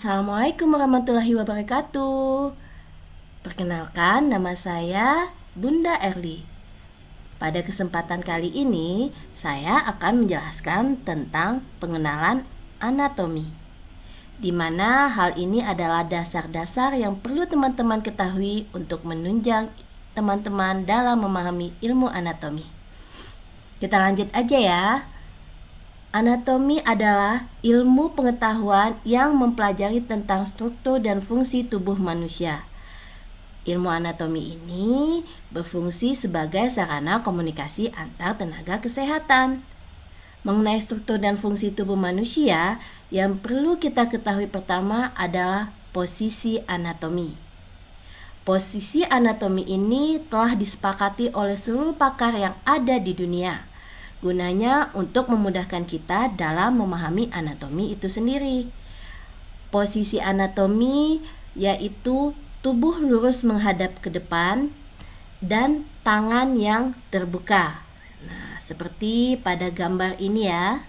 Assalamualaikum warahmatullahi wabarakatuh. Perkenalkan, nama saya Bunda Erli. Pada kesempatan kali ini, saya akan menjelaskan tentang pengenalan anatomi, di mana hal ini adalah dasar-dasar yang perlu teman-teman ketahui untuk menunjang teman-teman dalam memahami ilmu anatomi. Kita lanjut aja ya. Anatomi adalah ilmu pengetahuan yang mempelajari tentang struktur dan fungsi tubuh manusia. Ilmu anatomi ini berfungsi sebagai sarana komunikasi antar tenaga kesehatan. Mengenai struktur dan fungsi tubuh manusia, yang perlu kita ketahui pertama adalah posisi anatomi. Posisi anatomi ini telah disepakati oleh seluruh pakar yang ada di dunia. Gunanya untuk memudahkan kita dalam memahami anatomi itu sendiri. Posisi anatomi yaitu tubuh lurus menghadap ke depan dan tangan yang terbuka. Nah, seperti pada gambar ini ya.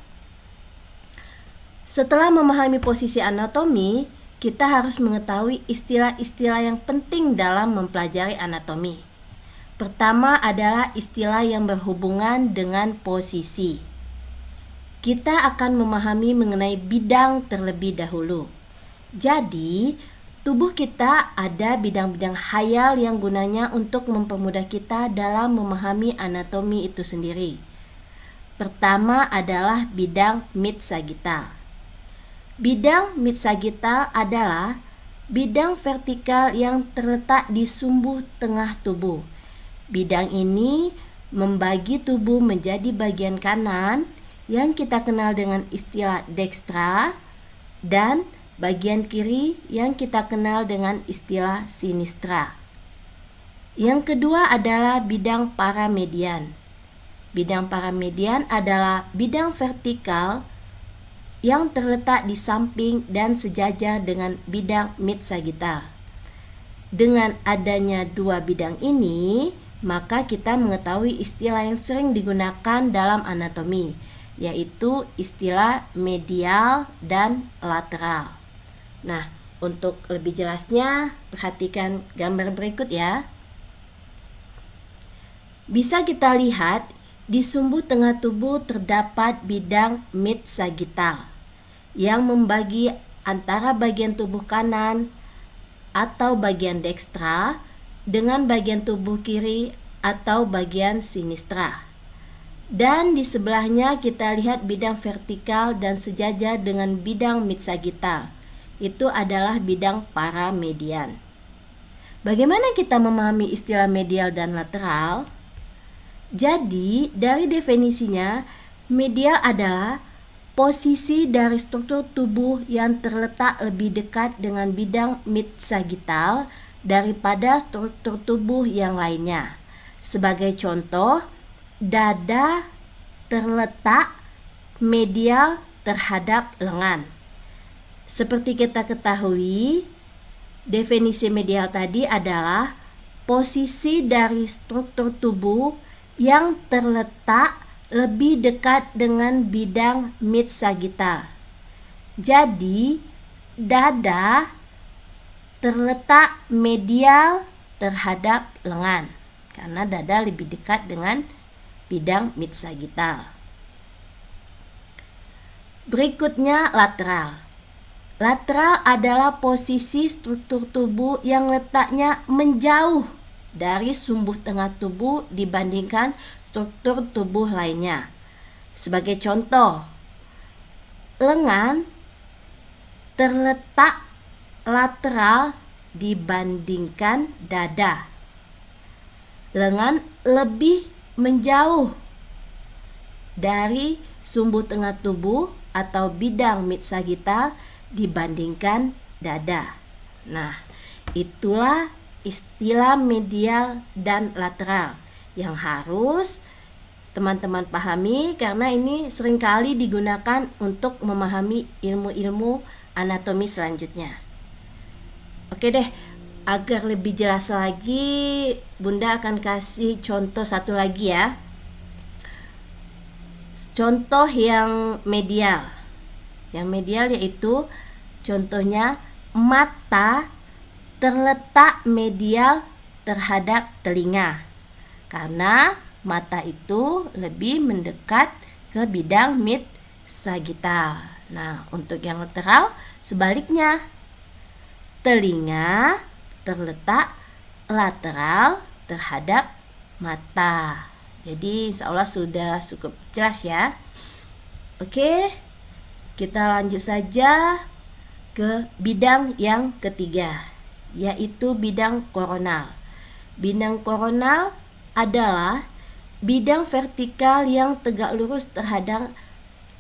Setelah memahami posisi anatomi, kita harus mengetahui istilah-istilah yang penting dalam mempelajari anatomi. Pertama adalah istilah yang berhubungan dengan posisi. Kita akan memahami mengenai bidang terlebih dahulu. Jadi, tubuh kita ada bidang-bidang khayal yang gunanya untuk mempermudah kita dalam memahami anatomi itu sendiri. Pertama adalah bidang mid-sagittal. Bidang mid-sagittal adalah bidang vertikal yang terletak di sumbu tengah tubuh. Bidang ini membagi tubuh menjadi bagian kanan yang kita kenal dengan istilah dextra dan bagian kiri yang kita kenal dengan istilah sinistra. Yang kedua adalah bidang paramedian. Bidang paramedian adalah bidang vertikal yang terletak di samping dan sejajar dengan bidang mid-sagittal. Dengan adanya dua bidang ini, maka kita mengetahui istilah yang sering digunakan dalam anatomi, yaitu istilah medial dan lateral. Nah, untuk lebih jelasnya, perhatikan gambar berikut ya. Bisa kita lihat, di sumbu tengah tubuh terdapat bidang mid-sagittal yang membagi antara bagian tubuh kanan atau bagian dextra dengan bagian tubuh kiri atau bagian sinistra. Dan di sebelahnya kita lihat bidang vertikal dan sejajar dengan bidang mid-sagittal. Itu adalah bidang paramedian. Bagaimana kita memahami istilah medial dan lateral? Jadi, dari definisinya, medial adalah posisi dari struktur tubuh yang terletak lebih dekat dengan bidang mid-sagittal daripada struktur tubuh yang lainnya. Sebagai contoh, dada terletak medial terhadap lengan. Seperti kita ketahui, definisi medial tadi adalah posisi dari struktur tubuh yang terletak lebih dekat dengan bidang mid-sagittal. Jadi, dada terletak medial terhadap lengan karena dada lebih dekat dengan bidang mid-sagittal. Berikutnya lateral. Lateral adalah posisi struktur tubuh yang letaknya menjauh dari sumbu tengah tubuh dibandingkan struktur tubuh lainnya. Sebagai contoh, lengan terletak lateral dibandingkan dada. Lengan lebih menjauh dari sumbu tengah tubuh atau bidang mid-sagittal dibandingkan dada. Nah, itulah istilah medial dan lateral yang harus teman-teman pahami karena ini seringkali digunakan untuk memahami ilmu-ilmu anatomi selanjutnya. Oke deh, agar lebih jelas lagi, Bunda akan kasih contoh satu lagi ya. Contoh yang medial. Yang medial yaitu contohnya mata terletak medial terhadap telinga, karena mata itu lebih mendekat ke bidang mid sagittal. Nah, untuk yang lateral sebaliknya, telinga terletak lateral terhadap mata. Jadi insya Allah sudah cukup jelas ya. Oke, kita lanjut saja ke bidang yang ketiga, yaitu bidang koronal. Bidang koronal adalah bidang vertikal yang tegak lurus terhadap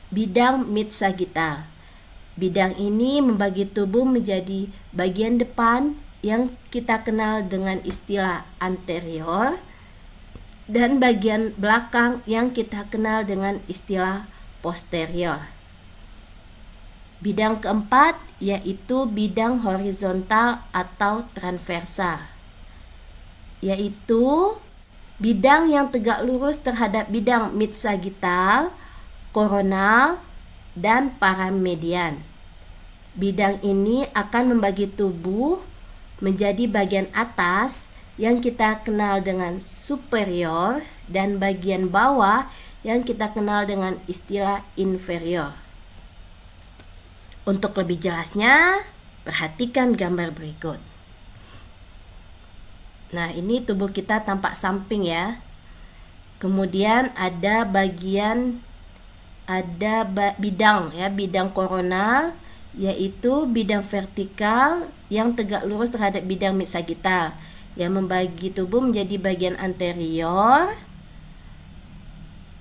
bidang mid sagittal. Bidang ini membagi tubuh menjadi bagian depan yang kita kenal dengan istilah anterior dan bagian belakang yang kita kenal dengan istilah posterior. Bidang keempat yaitu bidang horizontal atau transversal, yaitu bidang yang tegak lurus terhadap bidang mid sagittal, koronal, dan paramedian. Bidang ini akan membagi tubuh menjadi bagian atas yang kita kenal dengan superior dan bagian bawah yang kita kenal dengan istilah inferior. Untuk lebih jelasnya, perhatikan gambar berikut. Nah, ini tubuh kita tampak samping ya. Kemudian ada bidang ya, bidang koronal, yaitu bidang vertikal yang tegak lurus terhadap bidang mid sagittal yang membagi tubuh menjadi bagian anterior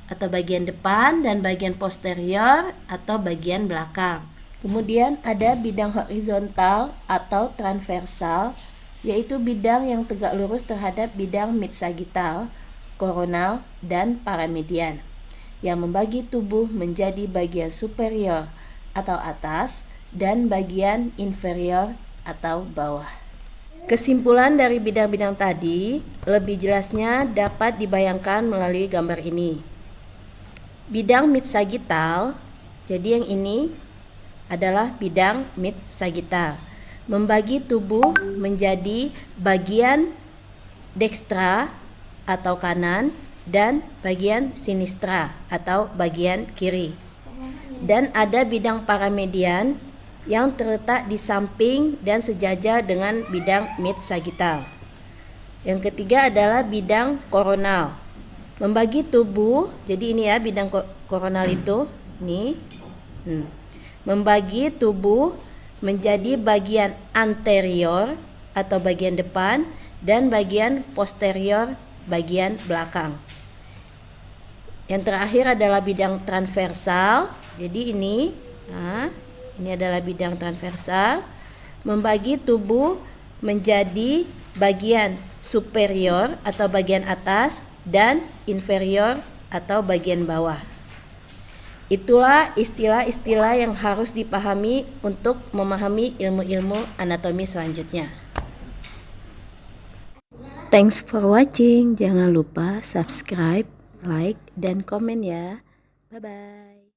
atau bagian depan dan bagian posterior atau bagian belakang. Kemudian ada bidang horizontal atau transversal, yaitu bidang yang tegak lurus terhadap bidang mid sagittal, koronal, dan paramedian yang membagi tubuh menjadi bagian superior atau atas dan bagian inferior atau bawah. Kesimpulan dari bidang-bidang tadi lebih jelasnya dapat dibayangkan melalui gambar ini. Bidang mid sagittal, jadi yang ini adalah bidang mid sagittal, membagi tubuh menjadi bagian dekstra atau kanan dan bagian sinistra atau bagian kiri. Dan ada bidang paramedian yang terletak di samping dan sejajar dengan bidang mid sagittal. Yang ketiga adalah bidang koronal, membagi tubuh, jadi ini ya bidang koronal itu, nih, membagi tubuh menjadi bagian anterior atau bagian depan dan bagian posterior bagian belakang. Yang terakhir adalah bidang transversal, jadi ini adalah bidang transversal, membagi tubuh menjadi bagian superior atau bagian atas dan inferior atau bagian bawah. Itulah istilah-istilah yang harus dipahami untuk memahami ilmu-ilmu anatomi selanjutnya. Thanks for watching. Jangan lupa subscribe, like, dan komen ya. Bye-bye.